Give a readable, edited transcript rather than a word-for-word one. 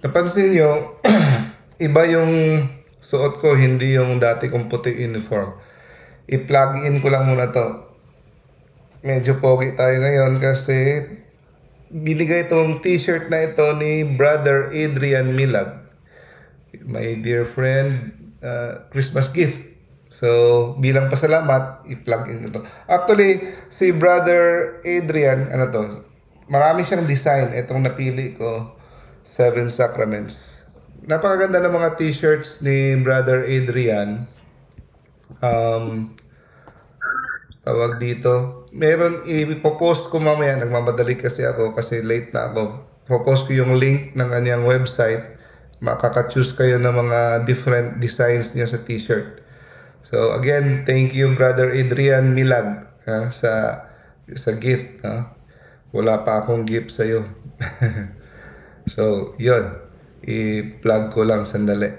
Napansin nyo, iba yung suot ko, hindi yung dati kong puti uniform. I-plug in ko lang muna to. Medyo pogi tayo ngayon kasi binigay itong t-shirt na ito ni Brother Adrian Milag. My dear friend, Christmas gift. So, bilang pasalamat, i-plug in ito. Actually, si Brother Adrian, marami siyang design. Itong napili ko, Seven Sacraments. Napakaganda ng mga t-shirts ni Brother Adrian. Tawag dito. Meron, ipopost ko mamaya. Nagmamadali kasi ako kasi late na ako. Popost ko yung link ng kanyang website. Makaka-choose kayo ng mga different designs niya sa t-shirt. So again, thank you Brother Adrian Milag sa gift. Wala pa akong gift sa'yo. So, yun. I-plug ko lang sandali.